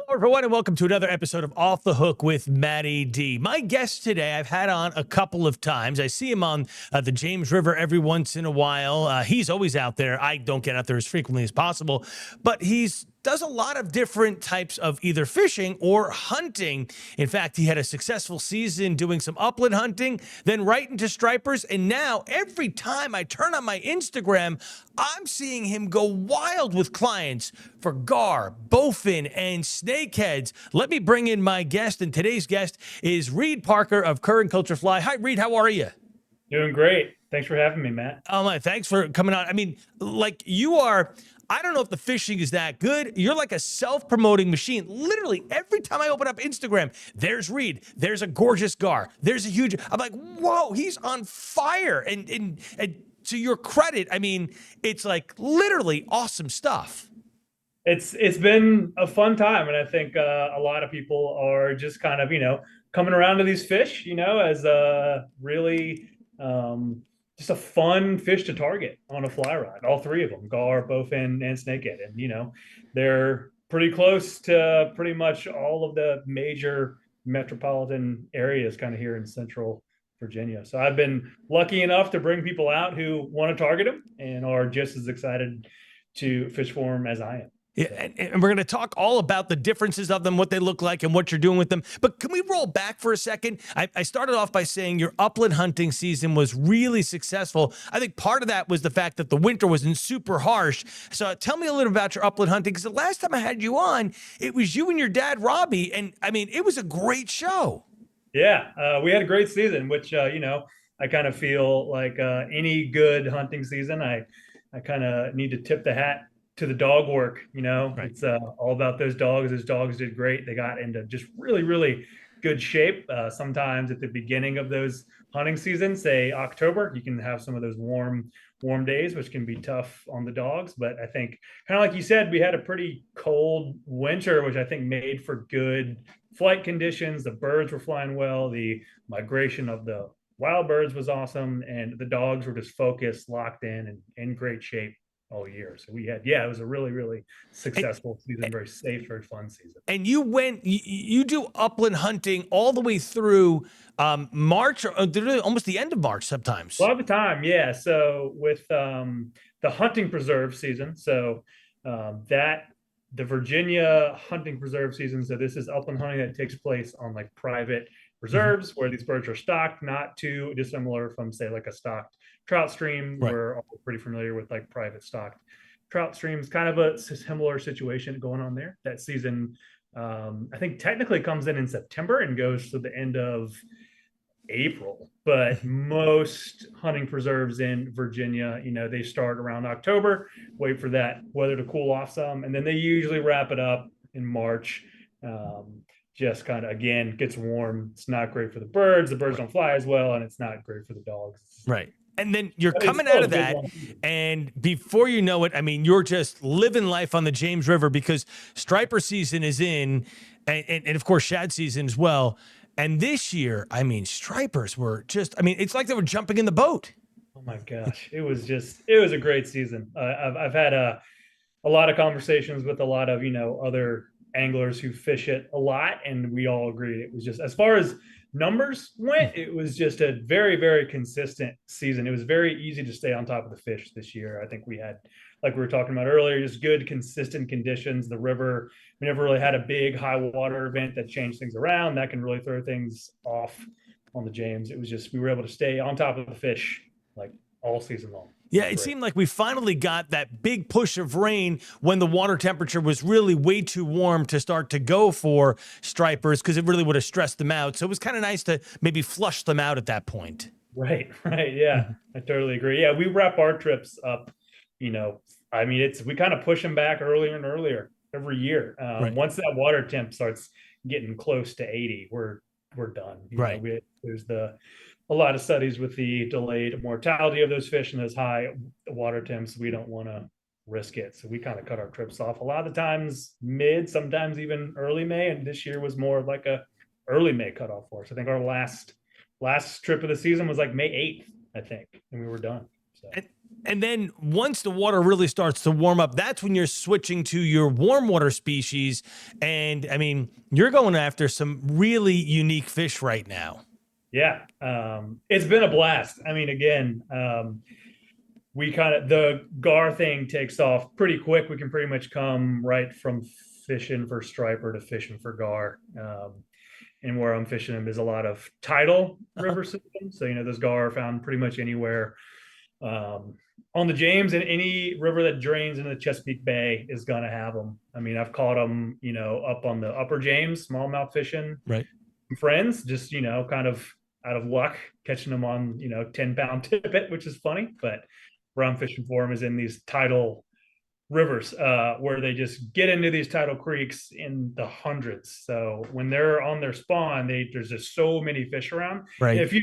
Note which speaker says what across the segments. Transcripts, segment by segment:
Speaker 1: Everyone, and welcome to another episode of Off the Hook with MattyD. My guest today, I've had on a couple of times. I see him on the James River every once in a while. He's always out there. I don't get out there as frequently as possible, but he's does a lot of different types of either fishing or hunting. In fact, he had a successful season doing some upland hunting, then right into stripers. And now every time I turn on my Instagram, I'm seeing him go wild with clients for gar, bowfin, and snakeheads. Let me bring in my guest. And today's guest is Reid Parker of Current Culture Fly. Hi, Reid. How are you?
Speaker 2: Doing great. Thanks for having me, Matt.
Speaker 1: Oh, my, thanks for coming on. I mean, like you are... I don't know if the fishing is that good. You're like a self-promoting machine. Literally, every time I open up Instagram, there's Reid. There's a gorgeous gar. There's a huge... I'm like, whoa, he's on fire. And to your credit, I mean, it's like literally awesome stuff.
Speaker 2: It's been a fun time, and I think a lot of people are just kind of, coming around to these fish, as really just a fun fish to target on a fly rod. All three of them, gar, bowfin, and snakehead. And, they're pretty close to pretty much all of the major metropolitan areas kind of here in central Virginia. So I've been lucky enough to bring people out who want to target them and are just as excited to fish for them as I am.
Speaker 1: Yeah, and we're going to talk all about the differences of them, what they look like, and what you're doing with them. But can we roll back for a second? I started off by saying your upland hunting season was really successful. I think part of that was the fact that the winter wasn't super harsh. So tell me a little about your upland hunting, because the last time I had you on, it was you and your dad, Robbie, and I mean, it was a great show.
Speaker 2: Yeah, we had a great season, which, I kind of feel like any good hunting season, I kind of need to tip the hat to the dog work.
Speaker 1: Right.
Speaker 2: It's all about those dogs. Those dogs did great. They got into just really, really good shape. Sometimes at the beginning of those hunting seasons, say October, you can have some of those warm days, which can be tough on the dogs. But I think, kind of like you said, we had a pretty cold winter, which I think made for good flight conditions. The birds were flying well. The migration of the wild birds was awesome. And the dogs were just focused, locked in, and in great shape all year. So we had, it was a really, really successful season, very safe, very fun season.
Speaker 1: And you do upland hunting all the way through March, or almost the end of March sometimes.
Speaker 2: A lot of the time, yeah. So with the hunting preserve season, so the Virginia hunting preserve season, so this is upland hunting that takes place on like private reserves where these birds are stocked, not too dissimilar from, say, like a stocked trout stream.
Speaker 1: Right.
Speaker 2: We're all pretty familiar with like private stocked trout streams. Kind of a similar situation going on there. That season, I think technically comes in September and goes to the end of April, but most hunting preserves in Virginia, they start around October, wait for that weather to cool off some, and then they usually wrap it up in March. Just kind of, again, gets warm. It's not great for the birds. The birds don't fly as well, and it's not great for the dogs.
Speaker 1: Right. And then you're coming out of that, and before you know it, I mean, you're just living life on the James River, because striper season is in, and of course, shad season as well. And this year, I mean, stripers were just, I mean, it's like they were jumping in the boat.
Speaker 2: Oh my gosh. It was a great season. I've had a lot of conversations with a lot of, other anglers who fish it a lot, and we all agreed it was just, as far as numbers went, it was just a very, very consistent season. It was very easy to stay on top of the fish this year. I think we had, like we were talking about earlier, just good, consistent conditions. The river, we never really had a big high water event that changed things around. That can really throw things off on the James. It was just, we were able to stay on top of the fish like all season long.
Speaker 1: Yeah, it seemed like we finally got that big push of rain when the water temperature was really way too warm to start to go for stripers, because it really would have stressed them out. So it was kind of nice to maybe flush them out at that point.
Speaker 2: Right. Yeah, I totally agree. Yeah, we wrap our trips up, I mean, we kind of push them back earlier and earlier every year.
Speaker 1: Right.
Speaker 2: Once that water temp starts getting close to 80, we're done.
Speaker 1: Right.
Speaker 2: There's a lot of studies with the delayed mortality of those fish and those high water temps. We don't want to risk it. So we kind of cut our trips off a lot of the times mid, sometimes even early May. And this year was more like a early May cutoff for us. I think our last trip of the season was like May 8th, I think, and we were done. So.
Speaker 1: And then once the water really starts to warm up, that's when you're switching to your warm water species. And I mean, you're going after some really unique fish right now.
Speaker 2: Yeah, it's been a blast. I mean, again, we kind of the gar thing takes off pretty quick. We can pretty much come right from fishing for striper to fishing for gar. And where I'm fishing them is a lot of tidal river systems. So, those gar are found pretty much anywhere on the James, and any river that drains into the Chesapeake Bay is going to have them. I mean, I've caught them, up on the upper James, smallmouth fishing.
Speaker 1: Right.
Speaker 2: Friends, just, kind of out of luck, catching them on, 10-pound tippet, which is funny. But where I'm fishing for them is in these tidal rivers, where they just get into these tidal creeks in the hundreds. So when they're on their spawn, there's just so many fish around.
Speaker 1: Right.
Speaker 2: If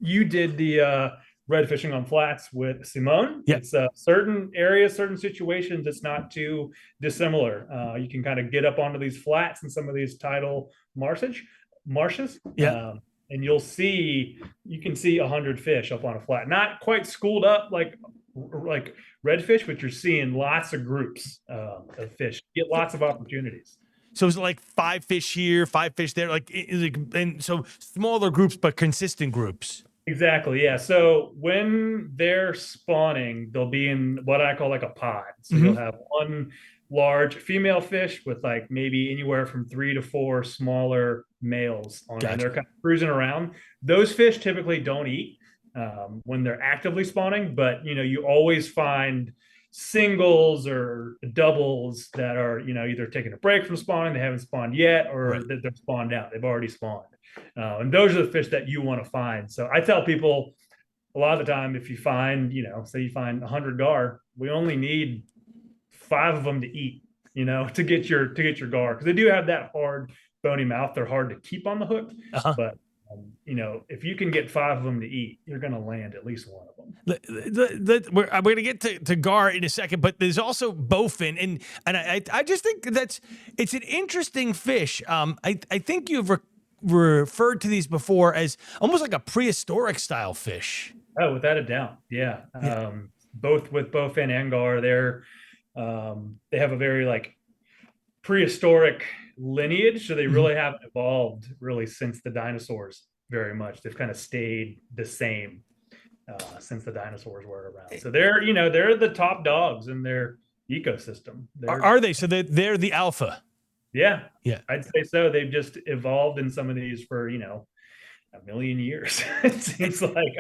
Speaker 2: you did the red fishing on flats with Simone.
Speaker 1: Yep.
Speaker 2: It's certain areas, certain situations, it's not too dissimilar. You can kind of get up onto these flats and some of these tidal marshes.
Speaker 1: Yeah.
Speaker 2: And you can see 100 fish up on a flat, not quite schooled up like redfish, but you're seeing lots of groups of fish. You get lots of opportunities.
Speaker 1: So it's like 5 fish here, 5 fish there, and so smaller groups, but consistent groups.
Speaker 2: Exactly. Yeah. So when they're spawning, they'll be in what I call like a pod. So you'll have one large female fish with like maybe anywhere from 3 to 4 smaller males on it. And they're kind of cruising around. Those fish typically don't eat when they're actively spawning, but you always find singles or doubles that are either taking a break from spawning, they haven't spawned yet, or they're spawned out, they've already spawned. And those are the fish that you want to find. So I tell people a lot of the time, if you find, say you find 100 gar, we only need 5 of them to eat, to get your gar, because they do have that hard bony mouth. They're hard to keep on the hook, but if you can get 5 of them to eat, you're going to land at least one of them.
Speaker 1: We're going to get to gar in a second, but there's also bowfin, and I just think it's an interesting fish. I think you've referred to these before as almost like a prehistoric style fish.
Speaker 2: Oh, without a doubt. Yeah. Both with bowfin and gar, they have a very like prehistoric lineage. So they really haven't evolved really since the dinosaurs very much. They've kind of stayed the same since the dinosaurs were around. So they're the top dogs in their ecosystem.
Speaker 1: Are they? So they're the alpha.
Speaker 2: Yeah.
Speaker 1: Yeah.
Speaker 2: I'd say so. They've just evolved in some of these for, a million years. It seems like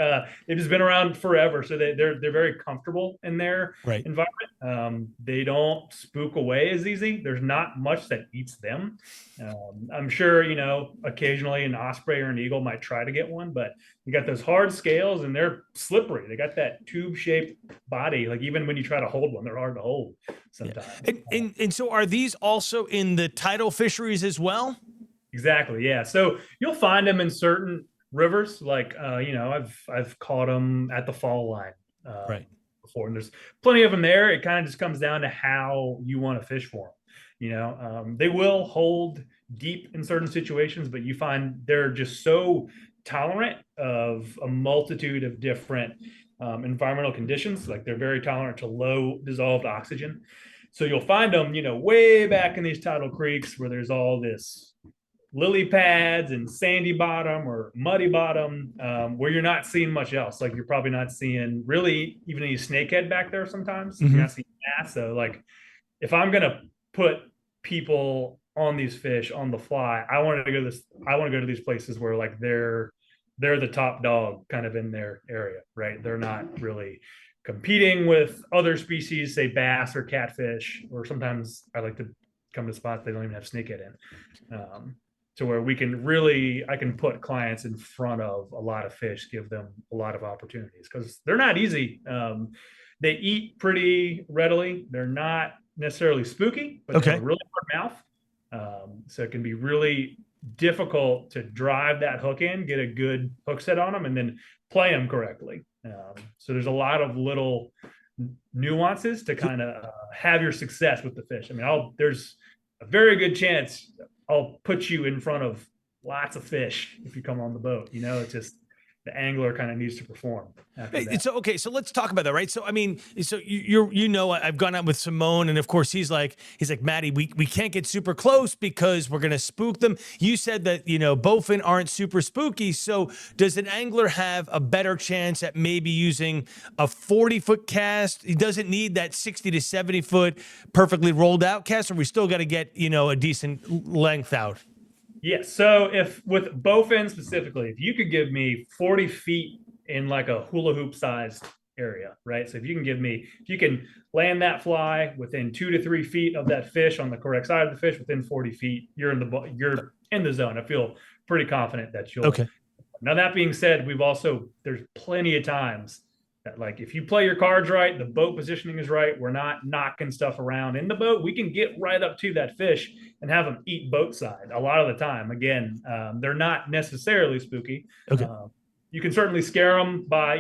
Speaker 2: they've just been around forever. So they're very comfortable in their environment. They don't spook away as easy. There's not much that eats them. I'm sure, occasionally an osprey or an eagle might try to get one, but you got those hard scales and they're slippery. They got that tube-shaped body. Like even when you try to hold one, they're hard to hold sometimes.
Speaker 1: Yeah. And so are these also in the tidal fisheries as well?
Speaker 2: Exactly. Yeah. So you'll find them in certain rivers. Like, I've caught them at the fall line before, and there's plenty of them there. It kind of just comes down to how you want to fish for them. They will hold deep in certain situations, but you find they're just so tolerant of a multitude of different environmental conditions. Like they're very tolerant to low dissolved oxygen. So you'll find them, way back in these tidal creeks where there's all this lily pads and sandy bottom or muddy bottom, where you're not seeing much else. Like you're probably not seeing really even any snakehead back there sometimes. You're not seeing that. So like if I'm gonna put people on these fish on the fly, I want to go to these places where like they're the top dog kind of in their area, right? They're not really competing with other species, say bass or catfish, or sometimes I like to come to spots they don't even have snakehead in. To where I can put clients in front of a lot of fish, give them a lot of opportunities because they're not easy. They eat pretty readily. They're not necessarily spooky, but they have a really hard mouth. So it can be really difficult to drive that hook in, get a good hook set on them, and then play them correctly. So there's a lot of little nuances to kind of have your success with the fish. I mean, there's a very good chance I'll put you in front of lots of fish if you come on the boat. It's just the angler kind of needs to perform after that.
Speaker 1: So okay, so let's talk about that, right? So I mean, so I've gone out with Simone, and of course he's like Matty, we can't get super close because we're gonna spook them. You said that bowfin aren't super spooky. So does an angler have a better chance at maybe using a 40-foot cast? He doesn't need that 60 to 70-foot perfectly rolled out cast, or we still got to get a decent length out.
Speaker 2: Yes. So if with bowfin specifically, if you could give me 40 feet in like a hula hoop sized area, right? So if you can land that fly within 2 to 3 feet of that fish on the correct side of the fish, within 40 feet, you're in the zone. I feel pretty confident that you'll.
Speaker 1: Okay.
Speaker 2: Now that being said, there's plenty of times that, like, if you play your cards right, the boat positioning is right, we're not knocking stuff around in the boat, we can get right up to that fish and have them eat boat side a lot of the time. Again, they're not necessarily spooky.
Speaker 1: Okay.
Speaker 2: You can certainly scare them by,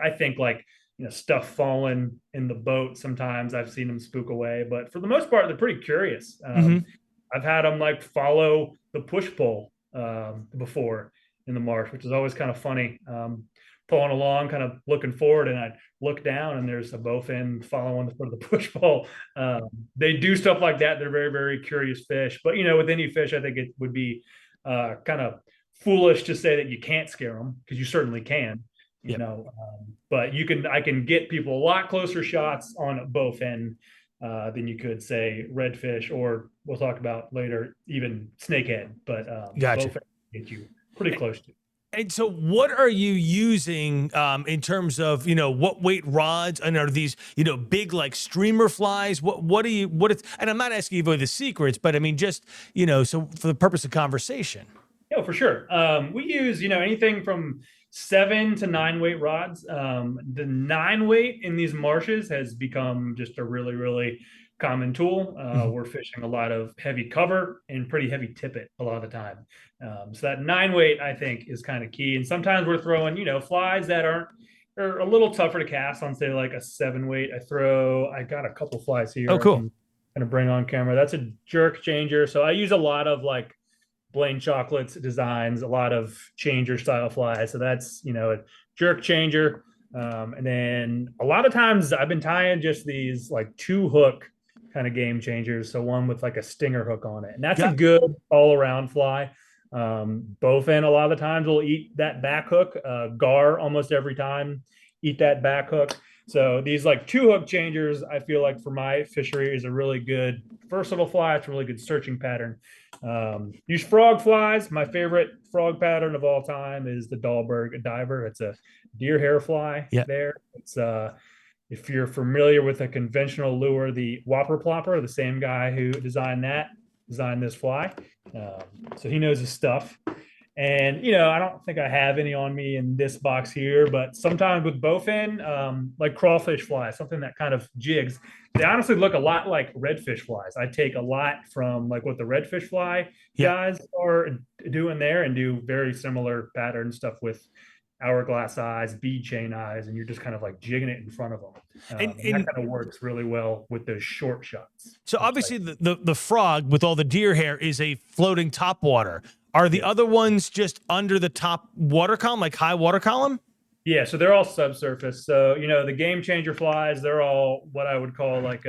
Speaker 2: I think like, stuff falling in the boat. Sometimes I've seen them spook away, but for the most part, they're pretty curious. I've had them like follow the push pull before in the marsh, which is always kind of funny. Pulling along, kind of looking forward, and I look down, and there's a bowfin following the push pole. They do stuff like that. They're very, very curious fish. But with any fish, I think it would be kind of foolish to say that you can't scare them, because you certainly can.
Speaker 1: Yep.
Speaker 2: But I can get people a lot closer shots on a bowfin than you could say redfish, or we'll talk about later, even snakehead. But
Speaker 1: Gotcha.
Speaker 2: Bowfin get you pretty close to.
Speaker 1: And so what are you using in terms of, what weight rods, and are these, big like streamer flies? And I'm not asking you for the secrets, but I mean, just, so for the purpose of conversation.
Speaker 2: Yeah, for sure. We use, anything from 7 to 9 weight rods. The 9 weight in these marshes has become just a really, really common tool. We're fishing a lot of heavy cover and pretty heavy tippet a lot of the time. So that 9 weight, I think, is kind of key. And sometimes we're throwing, flies that are a little tougher to cast on, say, like a 7 weight. I got a couple flies here.
Speaker 1: Oh, cool.
Speaker 2: I can kind of bring on camera. That's a jerk changer. So I use a lot of like Blaine Chocolate's designs, a lot of changer style flies. So that's, a jerk changer. And then a lot of times I've been tying just these like 2 hook kind of game changers. So one with like a stinger hook on it. And that's a good all around fly. Bowfin a lot of the times will eat that back hook. Gar almost every time eat that back hook. So these like 2 hook changers, I feel like for my fishery is a really good versatile fly. It's a really good searching pattern. Use frog flies. My favorite frog pattern of all time is the Dahlberg diver. It's a deer hair fly. There. It's if you're familiar with a conventional lure, the Whopper Plopper, the same guy who designed this fly. So he knows his stuff. And, I don't think I have any on me in this box here, but sometimes with bowfin, like crawfish flies, something that kind of jigs, they honestly look a lot like redfish flies. I take a lot from like what the redfish fly guys are doing there, and do very similar pattern stuff with hourglass eyes, bead chain eyes, and you're just kind of like jigging it in front of them. And that kind of works really well with those short shots.
Speaker 1: So obviously the frog with all the deer hair is a floating top water. Are the other ones just under the top water column, like high water column?
Speaker 2: Yeah, so they're all subsurface. So, the game changer flies, they're all what I would call like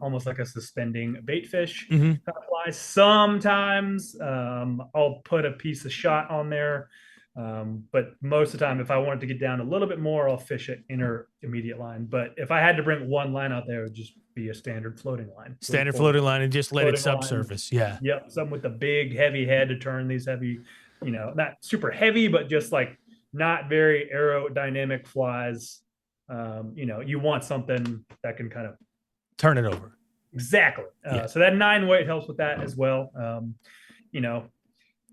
Speaker 2: almost like a suspending bait fish kind of fly. Sometimes I'll put a piece of shot on there. But most of the time, if I wanted to get down a little bit more, I'll fish it intermediate line. But if I had to bring one line out there, it would just be a standard floating line.
Speaker 1: Standard floating line, and just let it subsurface.
Speaker 2: Line. Yep. Something with a big, heavy head to turn these heavy, not super heavy, but just like not very aerodynamic flies. You want something that can kind of
Speaker 1: turn it over.
Speaker 2: Exactly. So that 9 weight helps with that as well.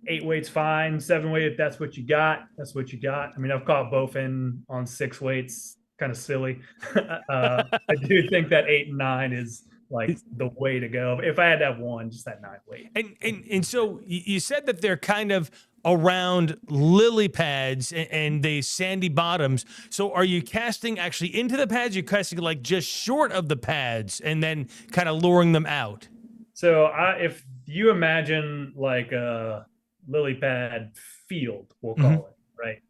Speaker 2: 8 weight's fine. 7 weight, if that's what you got, that's what you got. I mean, I've caught bowfin on 6 weights, kind of silly. I do think that 8 and 9 is like the way to go. If I had to have one, just that 9 weight.
Speaker 1: And so you said that they're kind of around lily pads and the sandy bottoms. So are you casting actually into the pads? You're casting like just short of the pads and then kind of luring them out?
Speaker 2: So if you imagine like a lily pad field, we'll call it, right?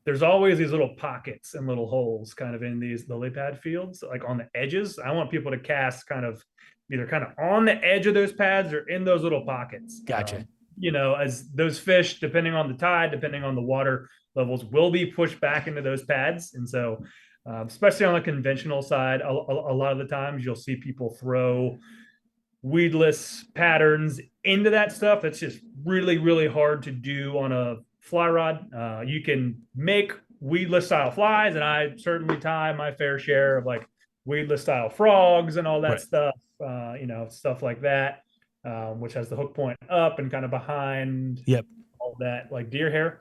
Speaker 2: there's always these little pockets and little holes kind of in these lily pad fields, like on the edges. I want people to cast kind of either kind of on the edge of those pads or in those little pockets.
Speaker 1: Gotcha.
Speaker 2: As those fish, depending on the tide, depending on the water levels, will be pushed back into those pads. And so, especially on the conventional side, a lot of the times you'll see people throw weedless patterns into that stuff. It's just really, really hard to do on a fly rod. You can make weedless style flies, and I certainly tie my fair share of like weedless style frogs and all that
Speaker 1: Right.
Speaker 2: stuff, stuff like that, which has the hook point up and kind of behind
Speaker 1: Yep.
Speaker 2: all that, like deer hair.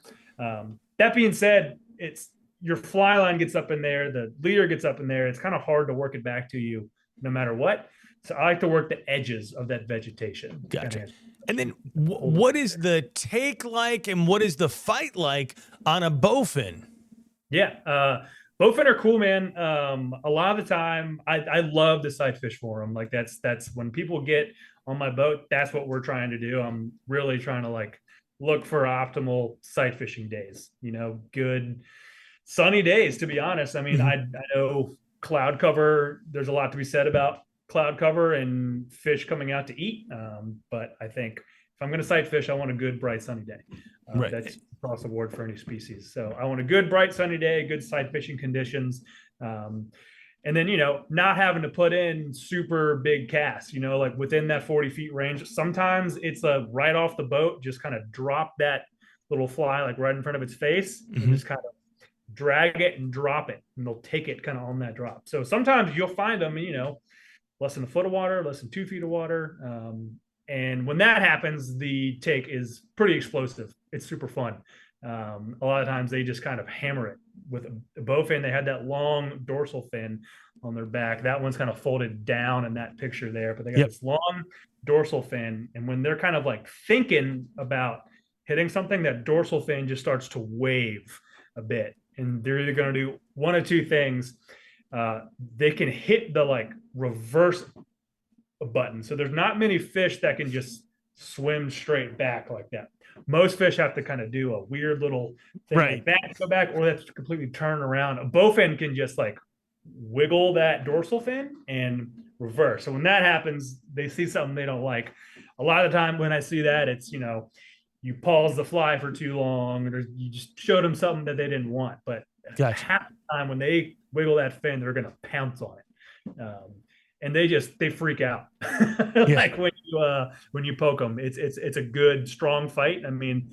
Speaker 2: That being said, it's your fly line gets up in there, the leader gets up in there. It's kind of hard to work it back to you no matter what. So I like to work the edges of that vegetation.
Speaker 1: Gotcha. And then what is the take like and what is the fight like on a bowfin?
Speaker 2: Yeah. Bowfin are cool, man. A lot of the time I love to sight fish for them. Like that's when people get on my boat, that's what we're trying to do. I'm really trying to like look for optimal sight fishing days, good sunny days, to be honest. I mean, I know cloud cover, there's a lot to be said about cloud cover and fish coming out to eat. But I think if I'm going to sight fish, I want a good, bright, sunny day.
Speaker 1: Right.
Speaker 2: That's across the board for any species. So I want a good, bright, sunny day, good sight fishing conditions. And then, not having to put in super big casts, like within that 40 feet range. Sometimes it's right off the boat, just kind of drop that little fly like right in front of its face and just kind of drag it and drop it, and they'll take it kind of on that drop. So sometimes you'll find them, less than a foot of water, less than 2 feet of water. And when that happens, the take is pretty explosive. It's super fun. A lot of times they just kind of hammer it with a bowfin. They had that long dorsal fin on their back. That one's kind of folded down in that picture there, but they got this long dorsal fin. And when they're kind of like thinking about hitting something, that dorsal fin just starts to wave a bit. And they're either going to do one of two things. They can hit the like reverse button. So there's not many fish that can just swim straight back like that. Most fish have to kind of do a weird little thing like that to go back, or they have to completely turn around. A bowfin can just like wiggle that dorsal fin and reverse. So when that happens, they see something they don't like. A lot of the time when I see that, it's, you pause the fly for too long, or you just showed them something that they didn't want. But half the time when they wiggle that fin, they're going to pounce on it. And they freak out. Like when you poke them, it's a good, strong fight. I mean,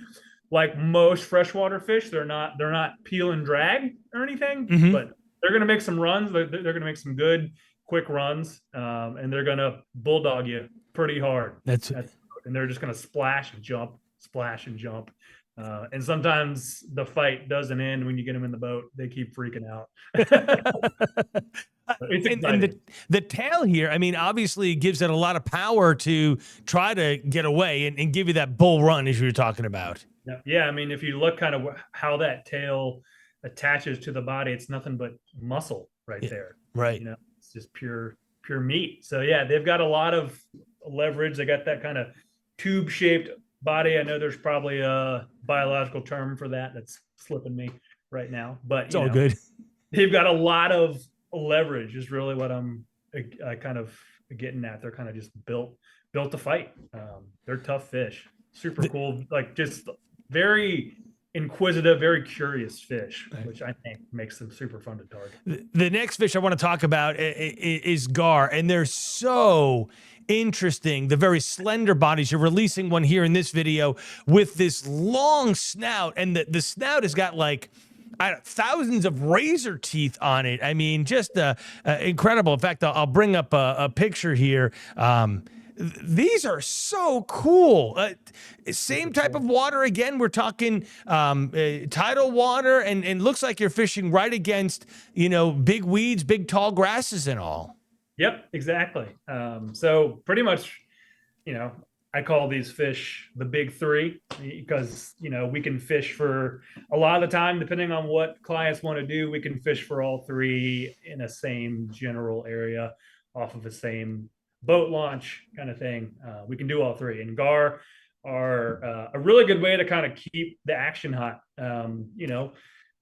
Speaker 2: like most freshwater fish, they're not peel and drag or anything, but they're going to make some runs. They're going to make some good, quick runs, and they're going to bulldog you pretty hard. And they're just going to splash and jump. And sometimes the fight doesn't end when you get them in the boat. They keep freaking out.
Speaker 1: And the tail here, I mean, obviously gives it a lot of power to try to get away and give you that bull run as you were talking about.
Speaker 2: Yeah. I mean, if you look kind of how that tail attaches to the body, it's nothing but muscle there.
Speaker 1: Right.
Speaker 2: It's just pure meat. So yeah, they've got a lot of leverage. They got that kind of tube shaped body. I know there's probably a biological term for that that's slipping me right now, but
Speaker 1: it's all good.
Speaker 2: They've got a lot of leverage is really what I'm kind of getting at. They're kind of just built to fight. They're tough fish, super cool, like just very inquisitive, very curious fish, which I think makes them super fun to target.
Speaker 1: The next fish I want to talk about is gar, and they're so interesting. The very slender bodies. You're releasing one here in this video with this long snout, and the snout has got like thousands of razor teeth on it. I mean, just incredible. In fact, I'll bring up a picture here. These are so cool. Same type of water again. We're talking tidal water, and looks like you're fishing right against, big weeds, big tall grasses and all.
Speaker 2: Yep, exactly. So pretty much, I call these fish the big three because, we can fish for a lot of the time, depending on what clients want to do. We can fish for all three in a same general area off of the same boat launch kind of thing. We can do all three, and gar are a really good way to kind of keep the action hot.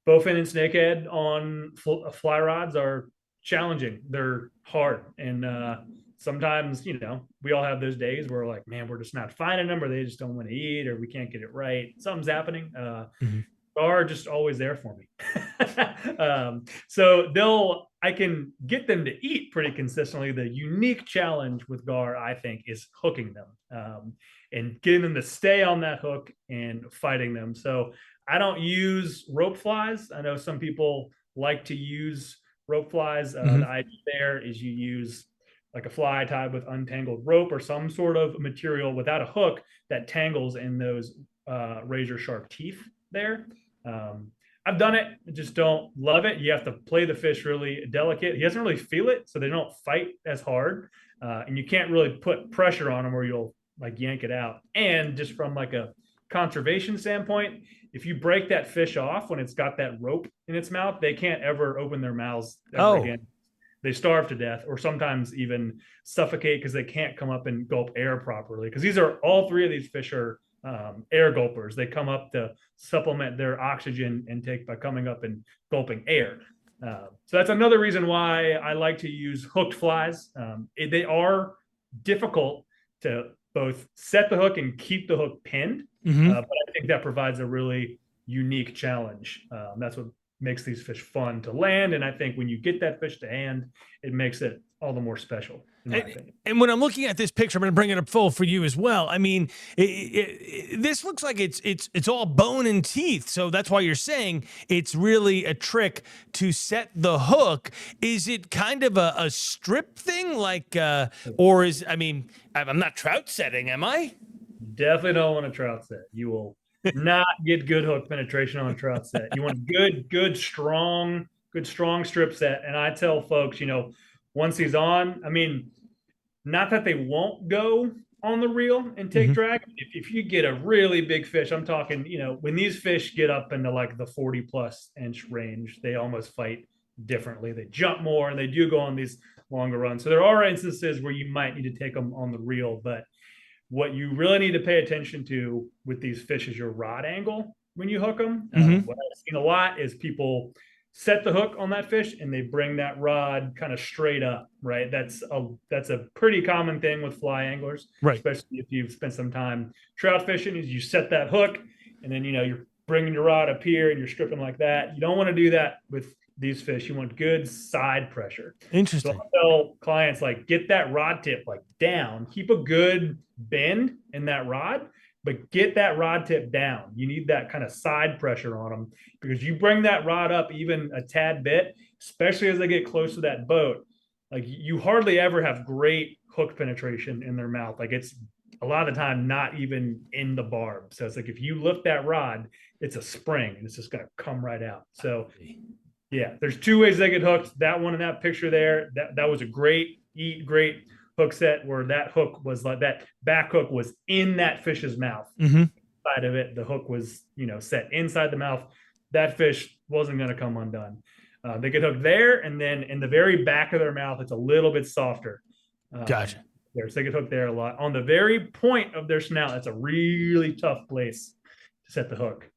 Speaker 2: Bowfin and Snakehead on fly rods are challenging. They're hard, and sometimes we all have those days where we're like, man, we're just not finding them, or they just don't want to eat, or we can't get it right. Something's happening.
Speaker 1: Mhm.
Speaker 2: Are just always there for me. So I can get them to eat pretty consistently. The unique challenge with gar, I think, is hooking them and getting them to stay on that hook and fighting them. So I don't use rope flies. I know some people like to use rope flies. The idea there is you use like a fly tied with untangled rope or some sort of material without a hook that tangles in those razor sharp teeth there. I've done it. I just don't love it. You have to play the fish really delicate. He doesn't really feel it, so they don't fight as hard. And you can't really put pressure on them or you'll like yank it out. And just from like a conservation standpoint, if you break that fish off when it's got that rope in its mouth, they can't ever open their mouths ever again. They starve to death or sometimes even suffocate because they can't come up and gulp air properly. Because all three of these fish are air gulpers. They come up to supplement their oxygen intake by coming up and gulping air. So that's another reason why I like to use hooked flies. They are difficult to both set the hook and keep the hook pinned, but I think that provides a really unique challenge. That's what makes these fish fun to land, and I think when you get that fish to hand, it makes it all the more special.
Speaker 1: And when I'm looking at this picture, I'm going to bring it up full for you as well. I mean, this looks like it's all bone and teeth. So that's why you're saying it's really a trick to set the hook. Is it kind of a strip thing, like, or is? I mean, I'm not trout setting, am I?
Speaker 2: Definitely don't want a trout set. You will not get good hook penetration on a trout set. You want good strong strip set. And I tell folks, once he's on, I mean, not that they won't go on the reel and take drag. If you get a really big fish, I'm talking, when these fish get up into like the 40+ inch range, they almost fight differently. They jump more and they do go on these longer runs. So there are instances where you might need to take them on the reel, but what you really need to pay attention to with these fish is your rod angle when you hook them. What I've seen a lot is people set the hook on that fish and they bring that rod kind of straight up, right? That's a pretty common thing with fly anglers,
Speaker 1: right?
Speaker 2: Especially if you've spent some time trout fishing. Is you set that hook and then you're bringing your rod up here and you're stripping like that. You don't want to do that with these fish. You want good side pressure.
Speaker 1: Interesting.
Speaker 2: So I tell clients, like, get that rod tip like down, keep a good bend in that rod, but get that rod tip down. You need that kind of side pressure on them because you bring that rod up even a tad bit, especially as they get close to that boat, like you hardly ever have great hook penetration in their mouth. Like it's a lot of the time not even in the barb. So it's like if you lift that rod, it's a spring and it's just going to come right out. So yeah, there's two ways they get hooked. That one in that picture there, that was a great hook set where that hook was like that back hook was in that fish's mouth. Side of it, the hook was set inside the mouth. That fish wasn't going to come undone. They get hooked there, and then in the very back of their mouth, it's a little bit softer.
Speaker 1: Gotcha.
Speaker 2: There, so they get hooked there a lot. On the very point of their snout, that's a really tough place to set the hook.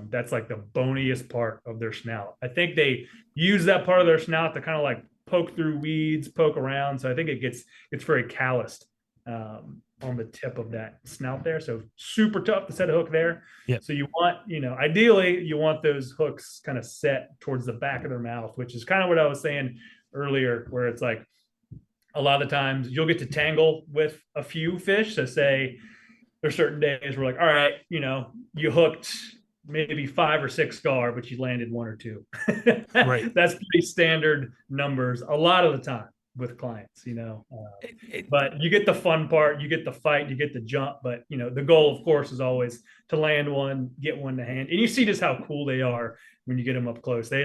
Speaker 2: That's like the boniest part of their snout. I think they use that part of their snout to kind of like poke through weeds, poke around. So I think it's very calloused on the tip of that snout there. So super tough to set a hook there.
Speaker 1: Yep.
Speaker 2: So you want, ideally you want those hooks kind of set towards the back of their mouth, which is kind of what I was saying earlier, where it's like a lot of the times you'll get to tangle with a few fish. So say there's certain days where like, all right, you hooked maybe 5 or 6 gar, but you landed 1 or 2.
Speaker 1: Right.
Speaker 2: That's pretty standard numbers a lot of the time with clients, but you get the fun part, you get the fight, you get the jump, but the goal of course is always to land one, get one to hand. And you see just how cool they are when you get them up close. They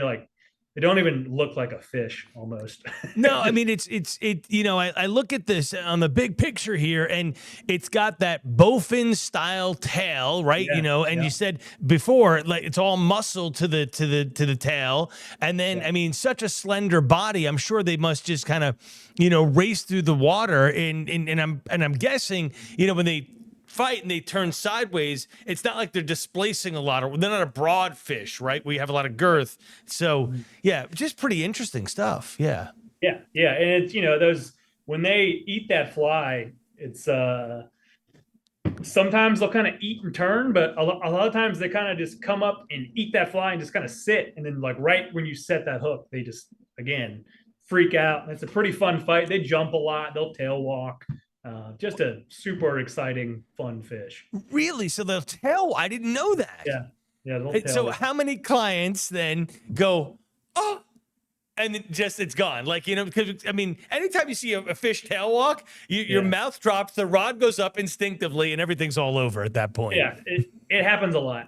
Speaker 2: don't even look like a fish almost.
Speaker 1: No, I mean, I look at this on the big picture here and it's got that Bowfin style tail, right?
Speaker 2: Yeah,
Speaker 1: And you said before, like it's all muscle to the tail. And then, I mean, such a slender body, I'm sure they must just kind of, race through the water and I'm guessing, when they fight and they turn sideways, it's not like they're displacing a lot of, they're not a broad fish, right? We have a lot of girth. So yeah, just pretty interesting stuff. Yeah.
Speaker 2: Yeah, yeah, and it's those when they eat that fly, it's sometimes they'll kind of eat and turn, but a lot of times they kind of just come up and eat that fly and just kind of sit, and then like right when you set that hook, they just again freak out. It's a pretty fun fight. They jump a lot. They'll tail walk. Just a super exciting, fun fish.
Speaker 1: Really? So they'll tail? I didn't know that.
Speaker 2: Yeah, yeah. They'll tail.
Speaker 1: So how many clients then go, oh, and it just it's gone? Like, because I mean, anytime you see a fish tail walk, your mouth drops, the rod goes up instinctively, and everything's all over at that point.
Speaker 2: Yeah, it happens a lot.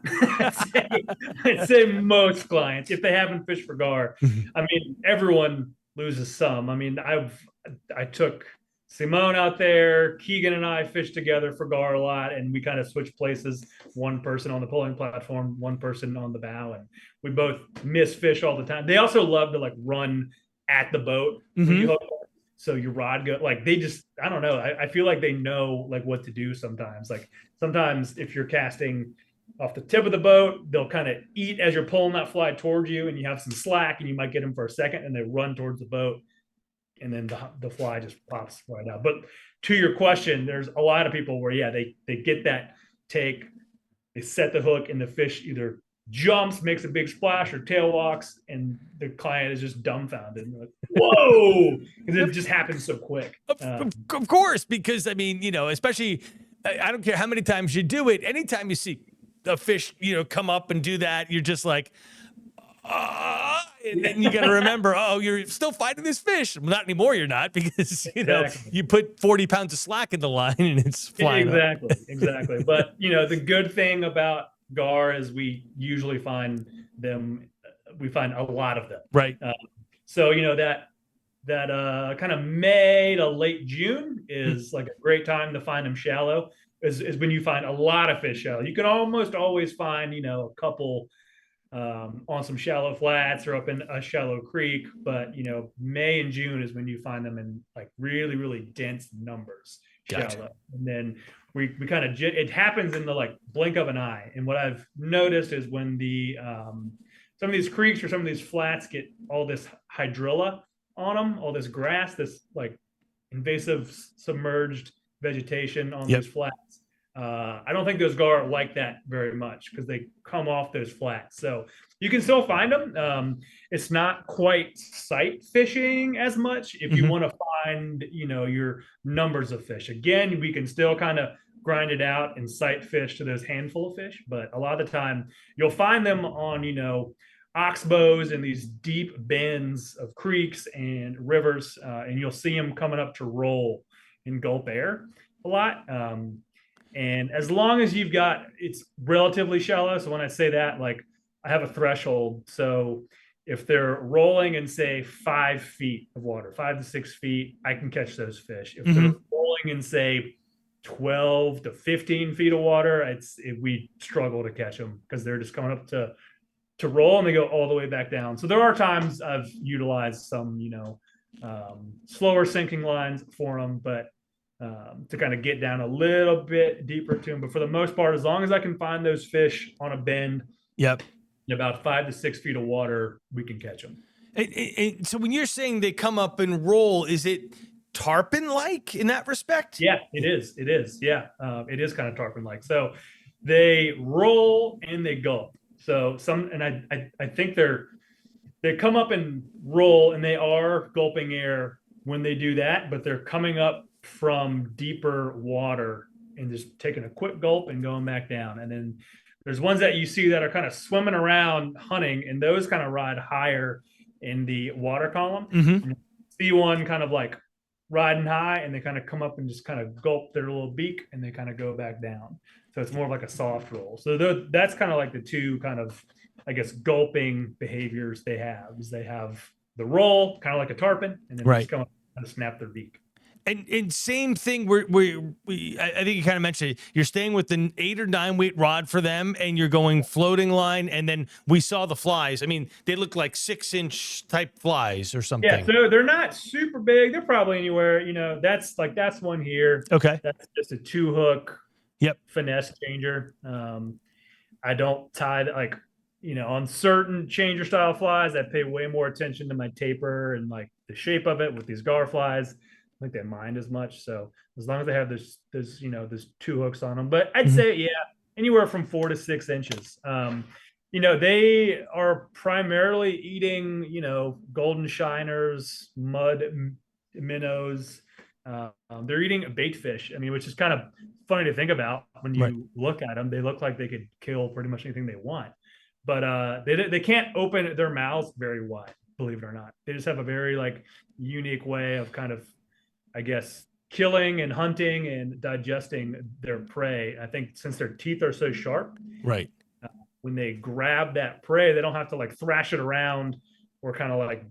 Speaker 2: I'd say most clients, if they haven't fished for gar, I mean, everyone loses some. I mean, I took Simone out there, Keegan and I fished together for gar a lot, and we kind of switched places. One person on the pulling platform, one person on the bow, and we both miss fish all the time. They also love to like run at the boat when you hook up. So your rod go like they just I don't know. I feel like they know like what to do sometimes. Like sometimes if you're casting off the tip of the boat, they'll kind of eat as you're pulling that fly towards you, and you have some slack, and you might get them for a second, and they run towards the boat, and then the fly just pops right out. But to your question, there's a lot of people where they get that take, they set the hook, and the fish either jumps, makes a big splash, or tail walks, and the client is just dumbfounded. Like, whoa! Because it just happens so quick.
Speaker 1: Of course, because I mean, especially I don't care how many times you do it. Anytime you see a fish, come up and do that, you're just like, and then you got to remember, oh, you're still fighting this fish. Well, not anymore. You're not, because you put 40 pounds of slack in the line and it's flying.
Speaker 2: Exactly. But the good thing about gar is we usually find them. We find a lot of them.
Speaker 1: Right.
Speaker 2: So that kind of May to late June is like a great time to find them shallow. Is when you find a lot of fish shallow. You can almost always find a couple on some shallow flats or up in a shallow creek, but May and June is when you find them in like really, really dense numbers shallow.
Speaker 1: Gotcha.
Speaker 2: And then we kind of it happens in the like blink of an eye. And what I've noticed is when the some of these creeks or some of these flats get all this hydrilla on them, all this grass, this like invasive submerged vegetation on these flats. I don't think those gar like that very much because they come off those flats. So you can still find them. It's not quite sight fishing as much if you want to find, your numbers of fish. Again, we can still kind of grind it out and sight fish to those handful of fish. But a lot of the time you'll find them on, oxbows and these deep bends of creeks and rivers. And you'll see them coming up to roll in gulp air a lot. And as long as it's relatively shallow. So when I say that, like I have a threshold. So if they're rolling in say 5 feet of water, 5 to 6 feet, I can catch those fish. If they're rolling in say 12 to 15 feet of water, we struggle to catch them because they're just coming up to roll and they go all the way back down. So there are times I've utilized some, slower sinking lines for them, but to kind of get down a little bit deeper to them. But for the most part, as long as I can find those fish on a bend, in about 5 to 6 feet of water, we can catch them.
Speaker 1: And so when you're saying they come up and roll, is it tarpon-like in that respect?
Speaker 2: Yeah, it is. It is. Yeah, it is kind of tarpon-like. So they roll and they gulp. So I think they come up and roll and they are gulping air when they do that, but they're coming up from deeper water and just taking a quick gulp and going back down. And then there's ones that you see that are kind of swimming around hunting, and those kind of ride higher in the water column. You see one kind of like riding high, and they kind of come up and just kind of gulp their little beak, and they kind of go back down. So it's more like a soft roll. So that's kind of like the two kind of, I guess, gulping behaviors they have. Is they have the roll, kind of like a tarpon, and then just come up and snap their beak.
Speaker 1: And same thing. I think you kind of mentioned it. You're staying with the 8 or 9 weight rod for them, and you're going floating line. And then we saw the flies. I mean, they look like 6-inch type flies or something.
Speaker 2: Yeah, so they're not super big. They're probably anywhere. That's one here.
Speaker 1: Okay,
Speaker 2: that's just a 2 hook
Speaker 1: Yep.
Speaker 2: finesse changer. I don't tie like, on certain changer style flies, I pay way more attention to my taper and like the shape of it. With these gar flies, I think they mind as much. So as long as they have there's two hooks on them, but I'd
Speaker 1: Mhm.
Speaker 2: say, yeah, anywhere from 4 to 6 inches. They are primarily eating, golden shiners, mud minnows. They're eating bait fish. I mean, which is kind of funny to think about when
Speaker 1: Right.
Speaker 2: you look at them. They look like they could kill pretty much anything they want, but they can't open their mouths very wide. Believe it or not, they just have a very like unique way of kind of, I guess, killing and hunting and digesting their prey. I think since their teeth are so sharp,
Speaker 1: Right.
Speaker 2: when they grab that prey, they don't have to like thrash it around or kind of like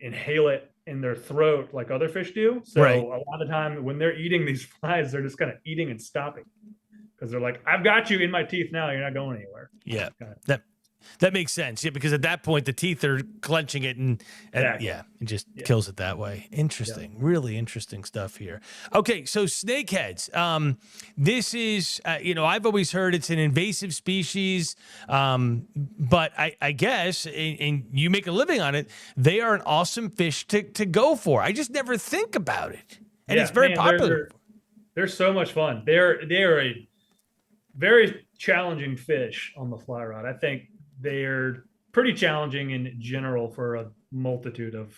Speaker 2: inhale it in their throat like other fish do.
Speaker 1: Right.
Speaker 2: So a lot of the time when they're eating these flies, they're just kind of eating and stopping because they're like, I've got you in my teeth now. You're not going anywhere.
Speaker 1: Yeah.
Speaker 2: Kind of,
Speaker 1: That that makes sense. Yeah, because at that point the teeth are clenching it, and
Speaker 2: exactly.
Speaker 1: yeah, it just
Speaker 2: Yeah.
Speaker 1: kills it that way.
Speaker 2: Yeah.
Speaker 1: Interesting. Really interesting stuff here. Okay, so snakeheads. This is I've always heard it's an invasive species, but I guess and you make a living on it. They are an awesome fish to go for. I just never think about it, and it's
Speaker 2: Yeah,
Speaker 1: very
Speaker 2: man,
Speaker 1: popular.
Speaker 2: they're so much fun. They are a very challenging fish on the fly rod. I think they're pretty challenging in general for a multitude of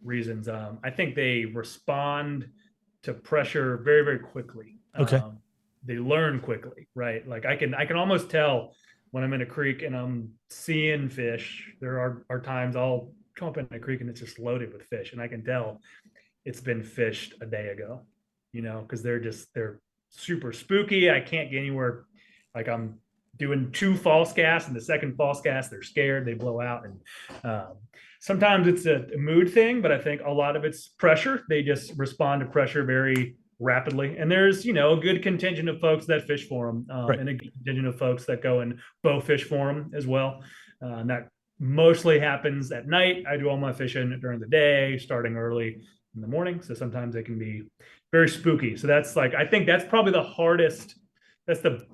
Speaker 2: reasons. I think they respond to pressure very, very quickly.
Speaker 1: Okay.
Speaker 2: They learn quickly, right? Like I can almost tell when I'm in a creek and I'm seeing fish. There are times I'll come up in a creek and it's just loaded with fish, and I can tell it's been fished a day ago, because they're super spooky. I can't get anywhere. Like I'm doing two false casts, and the second false cast, they're scared, they blow out. And sometimes it's a mood thing, but I think a lot of it's pressure. They just respond to pressure very rapidly. And there's, a good contingent of folks that fish for them,
Speaker 1: Right.
Speaker 2: and a good contingent of folks that go and bow fish for them as well. And that mostly happens at night. I do all my fishing during the day, starting early in the morning. So sometimes they can be very spooky. So that's like, I think that's probably the hardest. That's the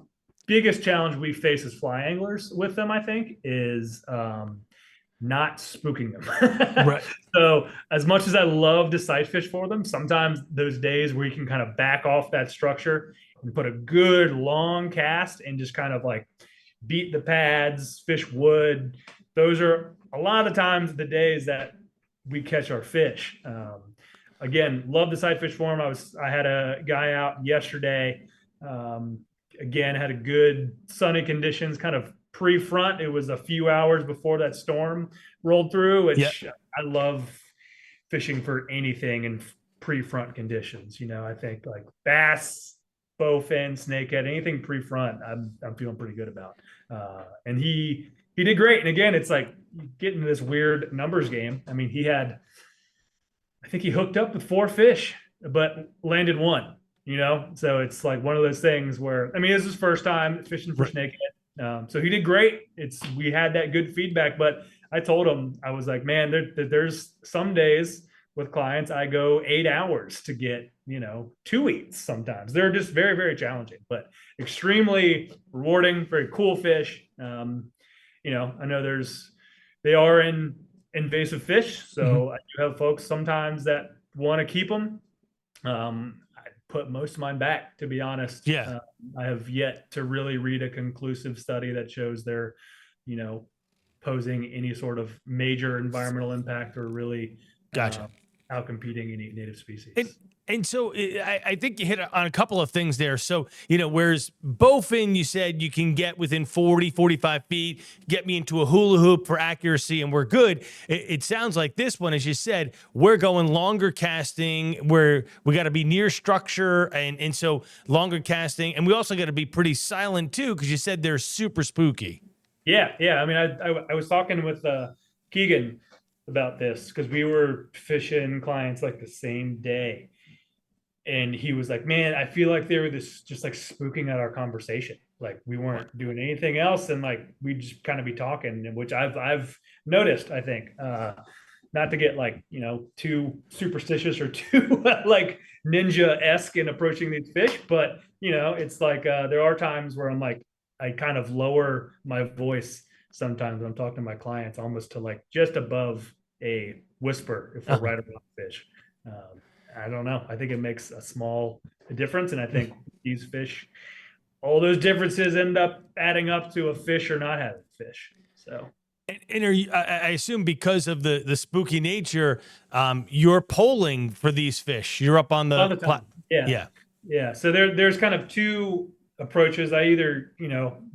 Speaker 2: biggest challenge we face as fly anglers with them, I think, is not spooking them.
Speaker 1: Right.
Speaker 2: So as much as I love to sight fish for them, sometimes those days where you can kind of back off that structure and put a good long cast and just kind of like beat the pads, fish wood. Those are a lot of times the days that we catch our fish. Again, love the sight fish for him. I had a guy out yesterday. Again, had a good sunny conditions, kind of pre-front. It was a few hours before that storm rolled through,
Speaker 1: Yep.
Speaker 2: which I love fishing for anything in pre-front conditions. I think like bass, bowfin, snakehead, anything pre-front, I'm feeling pretty good about. And he did great. And again, it's like getting this weird numbers game. I mean, I think he hooked up with 4 fish, but landed one. So it's like one of those things where, I mean, this is his first time fishing for
Speaker 1: Right.
Speaker 2: snakehead. So he did great. We had that good feedback, but I told him, I was like, man, there's some days with clients I go 8 hours to get 2 eats. Sometimes they're just very, very challenging, but extremely rewarding. Very cool fish. I know they are in invasive fish, so I do have folks sometimes that want to keep them. I put most of mine back, to be honest.
Speaker 1: Yeah.
Speaker 2: I have yet to really read a conclusive study that shows they're, posing any sort of major environmental impact or really
Speaker 1: Gotcha.
Speaker 2: outcompeting any native species.
Speaker 1: And so I think you hit on a couple of things there. So, whereas Bowfin, you said you can get within 40, 45 feet, get me into a hula hoop for accuracy, and we're good. It sounds like this one, as you said, we're going longer casting where we got to be near structure. And so longer casting. And we also got to be pretty silent too, because you said they're super spooky.
Speaker 2: Yeah. Yeah. I mean, I was talking with Keegan about this because we were fishing clients like the same day. And he was like, man, I feel like they were just like spooking at our conversation. Like we weren't doing anything else. And like, we just kind of be talking, which I've noticed, I think, not to get like, too superstitious or too like ninja-esque in approaching these fish, but it's like there are times where I'm like, I kind of lower my voice sometimes when I'm talking to my clients almost to like just above a whisper if we're right around fish. I don't know. I think it makes a small difference. And I think these fish, all those differences end up adding up to a fish or not having fish. So.
Speaker 1: And are you, I assume because of the spooky nature, you're polling for these fish. You're up on
Speaker 2: All
Speaker 1: the
Speaker 2: the time. Yeah.
Speaker 1: yeah.
Speaker 2: Yeah. So there's kind of two approaches. I either,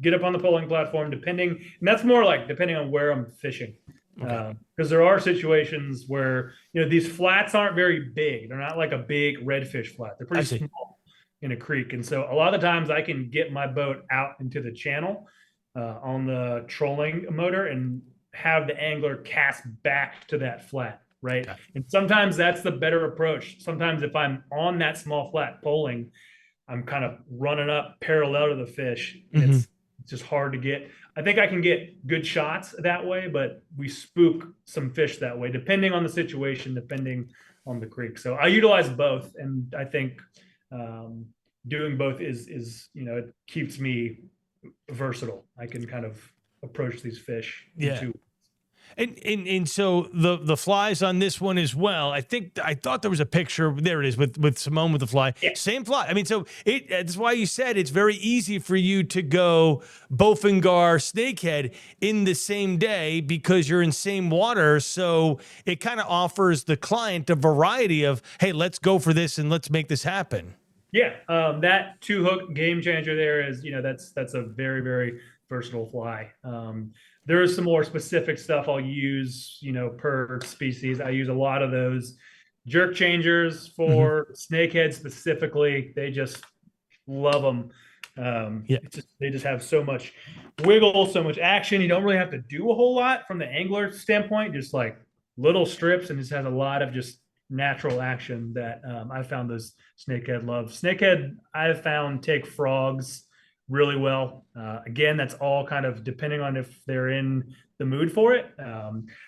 Speaker 2: get up on the polling platform and that's more like depending on where I'm fishing.
Speaker 1: Okay.
Speaker 2: Because there are situations where, these flats aren't very big. They're not like a big redfish flat. They're pretty small in a creek. And so a lot of the times I can get my boat out into the channel on the trolling motor and have the angler cast back to that flat, right? Okay. And sometimes that's the better approach. Sometimes if I'm on that small flat polling, I'm kind of running up parallel to the fish. And it's just hard to get. I think I can get good shots that way, but we spook some fish that way, depending on the situation, depending on the creek. So I utilize both. And I think doing both is it keeps me versatile. I can kind of approach these fish.
Speaker 1: Yeah. And so the flies on this one as well. I thought there was a picture. There it is with Simone with the fly. Yeah. Same fly. I mean, so that's why you said it's very easy for you to go Bowfin snakehead in the same day because you're in same water. So it kind of offers the client a variety of, hey, let's go for this and let's make this happen.
Speaker 2: Yeah, that 2-hook game changer there is, that's a very, very versatile fly. There is some more specific stuff I'll use, per species. I use a lot of those jerk changers for snakehead specifically. They just love them. They just have so much wiggle, so much action. You don't really have to do a whole lot from the angler standpoint, just like little strips, and just has a lot of just natural action that I found those snakehead love. Snakehead, I've found take frogs really well. Again, that's all kind of depending on if they're in the mood for it.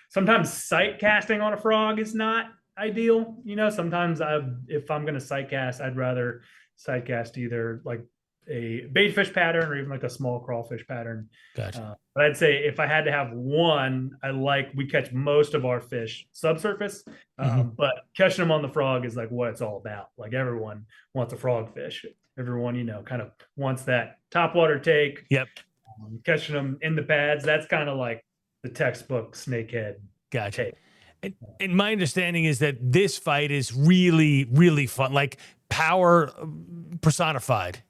Speaker 2: Sometimes sight casting on a frog is not ideal. Sometimes if I'm going to sight cast, I'd rather sight cast either like a bait fish pattern or even like a small crawfish pattern.
Speaker 1: Gotcha.
Speaker 2: But I'd say if I had to have one, we catch most of our fish subsurface, but catching them on the frog is like what it's all about. Like everyone wants a frog fish. Everyone, kind of wants that topwater take.
Speaker 1: Yep.
Speaker 2: Catching them in the pads. That's kind of like the textbook snakehead.
Speaker 1: Gotcha. And my understanding is that this fight is really, really fun, like power personified.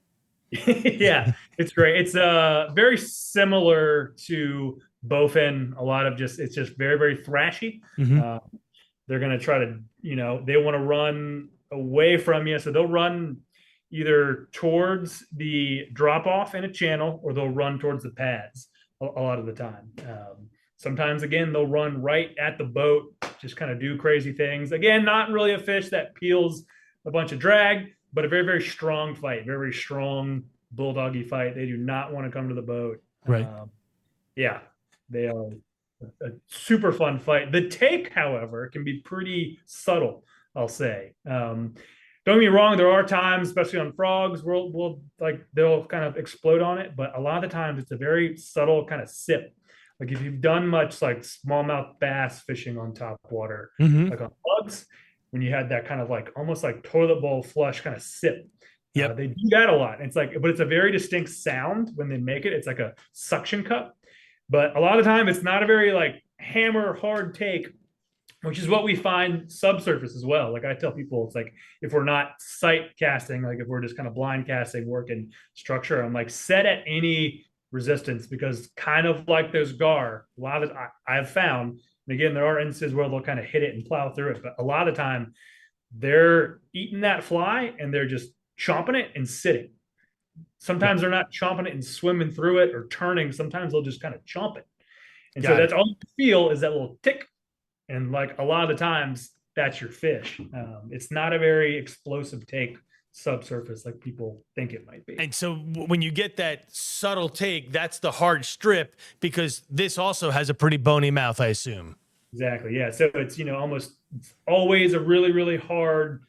Speaker 2: Yeah, it's great. It's very similar to Bowfin. It's just very, very thrashy. They're going to try to, they want to run away from you. So they'll run either towards the drop off in a channel or they'll run towards the pads a lot of the time. Sometimes, again, they'll run right at the boat, just kind of do crazy things. Again, not really a fish that peels a bunch of drag, but a very, very strong fight, very, very strong bulldoggy fight. They do not want to come to the boat.
Speaker 1: Right.
Speaker 2: Yeah, they are a super fun fight. The take, however, can be pretty subtle, I'll say. Don't get me wrong, there are times, especially on frogs, they'll kind of explode on it, but a lot of the times it's a very subtle kind of sip. Like if you've done much like smallmouth bass fishing on top water, like on bugs, when you had that kind of like almost like toilet bowl flush kind of sip.
Speaker 1: Yeah,
Speaker 2: they do that a lot. But it's a very distinct sound when they make it. It's like a suction cup, but a lot of the time it's not a very like hammer hard take, which is what we find subsurface as well. Like I tell people, it's like if we're not sight casting, like if we're just kind of blind casting, working structure, I'm like set at any resistance, because kind of like those gar, a lot of it I've found, and again, there are instances where they'll kind of hit it and plow through it, but a lot of the time they're eating that fly and they're just chomping it and sitting. Sometimes they're not chomping it and swimming through it or turning. Sometimes they'll just kind of chomp it. And so that's all you feel is that little tick. And like a lot of the times that's your fish. It's not a very explosive take subsurface like people think it might be.
Speaker 1: And so when you get that subtle take, that's the hard strip, because this also has a pretty bony mouth, I assume.
Speaker 2: Exactly. Yeah. So it's, almost it's always a really, really hard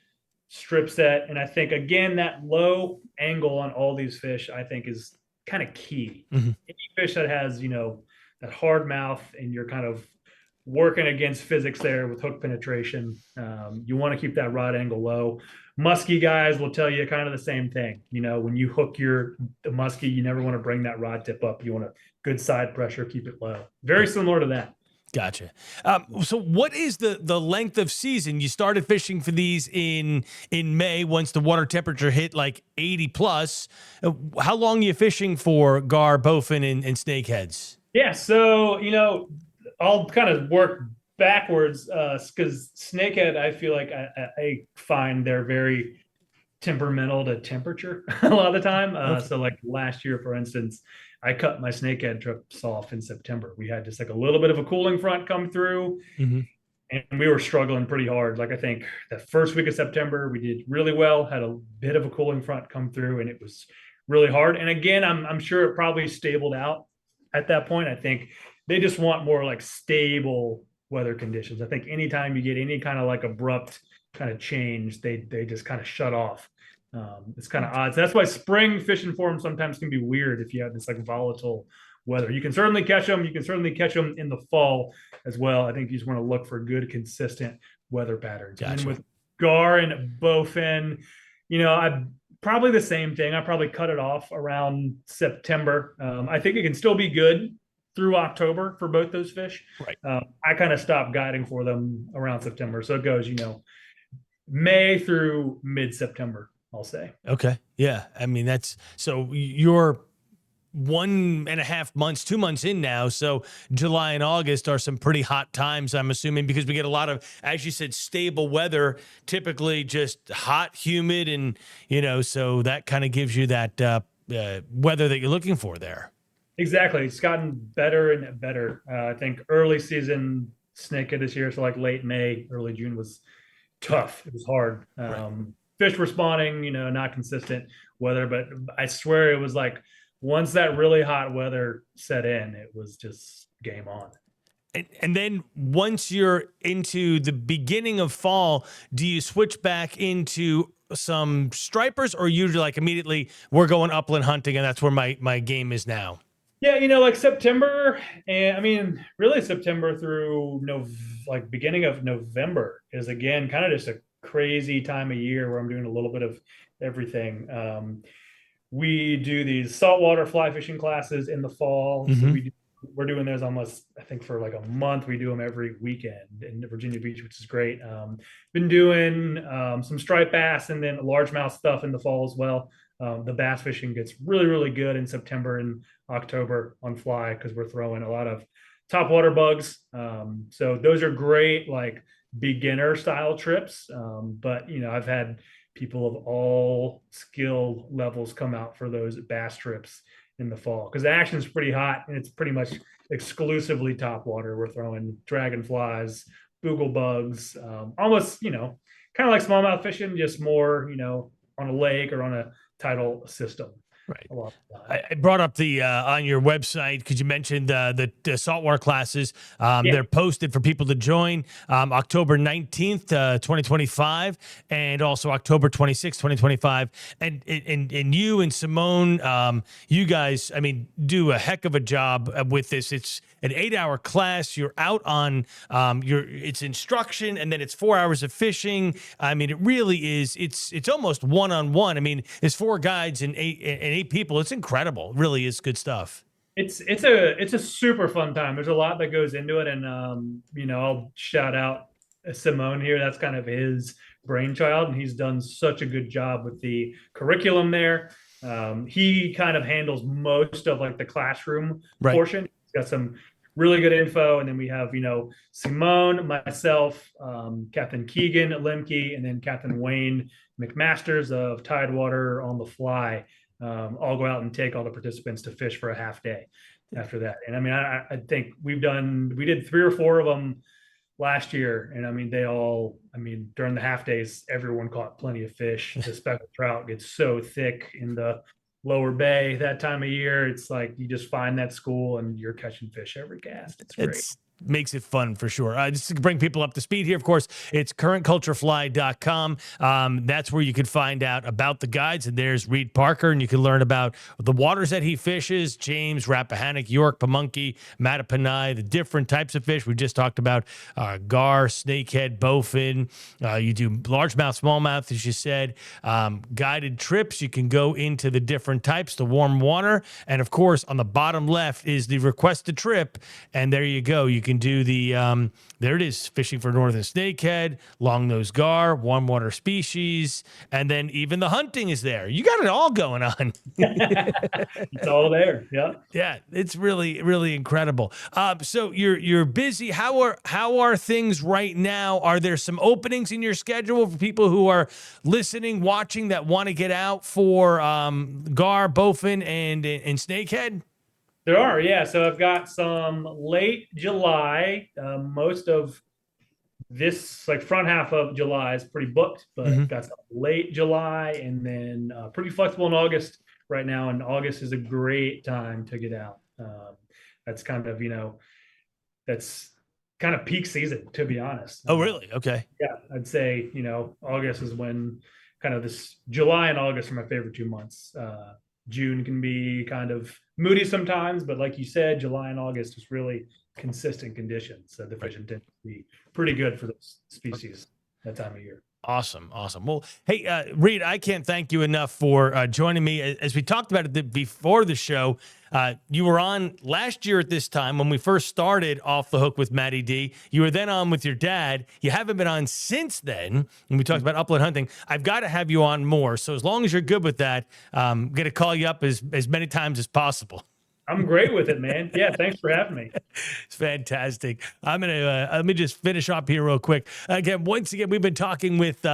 Speaker 2: strip set. And I think, again, that low angle on all these fish, I think, is kind of key.
Speaker 1: Mhm.
Speaker 2: Any fish that has, that hard mouth and you're kind of working against physics there with hook penetration, you want to keep that rod angle low. Muskie guys will tell you kind of the same thing. When you hook the muskie, you never want to bring that rod tip up. You want a good side pressure, keep it low. Very similar to that.
Speaker 1: Gotcha. So what is the length of season? You started fishing for these in May once the water temperature hit like 80 plus. How long are you fishing for gar, bowfin, and snakeheads?
Speaker 2: Yeah, so I'll kind of work backwards because snakehead, I feel like I find they're very temperamental to temperature a lot of the time.
Speaker 1: Okay.
Speaker 2: So like last year, for instance, I cut my snakehead trips off in September. We had just like a little bit of a cooling front come through,
Speaker 1: Hmm.
Speaker 2: and we were struggling pretty hard. Like I think the first week of September, we did really well, had a bit of a cooling front come through, and it was really hard. And again, I'm sure it probably stabled out at that point. I think they just want more like stable weather conditions. I think anytime you get any kind of like abrupt kind of change, they just kind of shut off. It's kind of odd. So that's why spring fishing for them sometimes can be weird if you have this like volatile weather. You can certainly catch them. You can certainly catch them in the fall as well. I think you just want to look for good, consistent weather patterns. And then
Speaker 1: Gotcha.
Speaker 2: with gar and bowfin, I probably the same thing. I probably cut it off around September. I think it can still be good through October for both those fish.
Speaker 1: Right.
Speaker 2: I kind of stopped guiding for them around September. So it goes, May through mid-September, I'll say.
Speaker 1: Okay. Yeah. I mean, that's so you're 1.5 months, 2 months in now. So July and August are some pretty hot times, I'm assuming, because we get a lot of, as you said, stable weather, typically just hot, humid, and, so that kind of gives you that weather that you're looking for there.
Speaker 2: Exactly. It's gotten better and better. I think early season snakehead this year, so like late May, early June was tough. It was hard.
Speaker 1: Right.
Speaker 2: Fish were spawning, not consistent weather, but I swear it was like once that really hot weather set in, it was just game on.
Speaker 1: And then once you're into the beginning of fall, do you switch back into some stripers, or usually like immediately we're going upland hunting and that's where my game is now?
Speaker 2: Yeah, like September, and I mean, really September through like beginning of November is again kind of just a crazy time of year where I'm doing a little bit of everything. We do these saltwater fly fishing classes in the fall, so
Speaker 1: Hmm.
Speaker 2: we're doing those almost, I think, for like a month. We do them every weekend in Virginia Beach, which is great. Been doing some striped bass and then largemouth stuff in the fall as well. The bass fishing gets really, really good in September and October on fly because we're throwing a lot of topwater bugs. So those are great, like beginner style trips. But I've had people of all skill levels come out for those bass trips in the fall because the action is pretty hot and it's pretty much exclusively topwater. We're throwing dragonflies, boogle bugs, almost kind of like smallmouth fishing, just more on a lake or on a tidal system.
Speaker 1: Right.
Speaker 2: A lot of time.
Speaker 1: I brought up the on your website because you mentioned the saltwater classes.
Speaker 2: Yeah.
Speaker 1: They're posted for people to join October 19th, 2025, and also October 26th, 2025. And you and Simone, you guys, I mean, do a heck of a job with this. It's an 8-hour class. You're out on it's instruction, and then it's 4 hours of fishing. I mean, it really is. It's almost one-on-one. I mean, it's 4 guides and eight people. It's incredible. It really is good stuff.
Speaker 2: It's a super fun time. There's a lot that goes into it, and I'll shout out Simone here. That's kind of his brainchild, and he's done such a good job with the curriculum there. He kind of handles most of like the classroom
Speaker 1: Right.
Speaker 2: portion. He's got some really good info, and then we have Simone, myself, Captain Keegan Lemke, and then Captain Wayne McMasters of Tidewater on the Fly. I'll go out and take all the participants to fish for a half day after that. And I mean, I think we did 3 or 4 of them last year. And I mean, during the half days, everyone caught plenty of fish. The speckled trout gets so thick in the lower bay that time of year. It's like you just find that school and you're catching fish every cast. It's great.
Speaker 1: makes it fun for sure. Just to bring people up to speed here, of course, it's currentculturefly.com. That's where you can find out about the guides. And there's Reid Parker, and you can learn about the waters that he fishes: James, Rappahannock, York, Pamunkey, Mattaponi, the different types of fish. We just talked about gar, snakehead, bowfin. You do largemouth, smallmouth, as you said. Guided trips. You can go into the different types, the warm water. And of course, on the bottom left is the request a trip. And there you go. You can do the, there it is, fishing for northern snakehead, long-nosed gar, warm water species, and then even the hunting is there. You got it all going on.
Speaker 2: It's all there. Yeah.
Speaker 1: Yeah, it's really, really incredible. So you're busy. How are things right now? Are there some openings in your schedule for people who are listening, watching, that want to get out for gar, bowfin, and snakehead?
Speaker 2: There are, yeah. So I've got some late July. Most of this, like front half of July, is pretty booked, but I've got some late July, and then pretty flexible in August right now. And August is a great time to get out. That's kind of, that's kind of peak season, to be honest.
Speaker 1: Oh, really? Okay.
Speaker 2: Yeah, I'd say, August is when kind of this. July and August are my favorite 2 months. June can be kind of moody sometimes, but like you said, July and August is really consistent conditions. So the fishing tends to be pretty good for those species that time of year.
Speaker 1: Awesome. Well, hey, Reid, I can't thank you enough for joining me. As we talked about it before the show, you were on last year at this time when we first started Off the Hook with MattyD. You were then on with your dad. You haven't been on since then. And we talked about upland hunting. I've got to have you on more. So as long as you're good with that, I'm going to call you up as many times as possible.
Speaker 2: I'm great with it, man. Yeah, thanks for having me.
Speaker 1: It's fantastic. I'm gonna let me just finish up here real quick. Once again, we've been talking with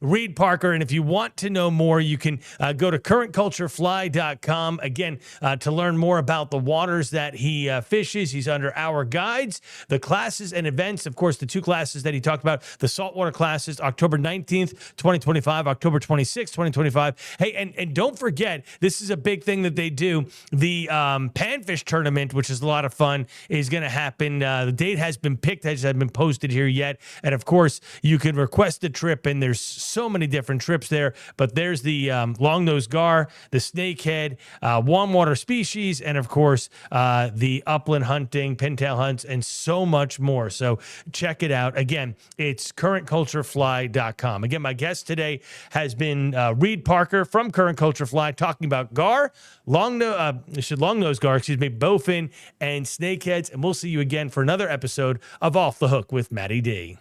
Speaker 1: Reid Parker, and if you want to know more, you can go to currentculturefly.com again to learn more about the waters that he fishes. He's under our guides, the classes and events. Of course, the two classes that he talked about: the saltwater classes, October 19th, 2025, October 26th, 2025. Hey, and don't forget, this is a big thing that they do. The Panfish tournament, which is a lot of fun, is going to happen. The date has been picked, hasn't been posted here yet. And of course, you can request a trip, and there's so many different trips there. But there's the long-nosed gar, the snakehead, warm water species, and of course, the upland hunting, pintail hunts, and so much more. So check it out. Again, it's currentculturefly.com. Again, my guest today has been Reid Parker from Current Culture Fly, talking about gar, long-nosed gar, bowfin, and snakeheads. And we'll see you again for another episode of Off the Hook with MattyD.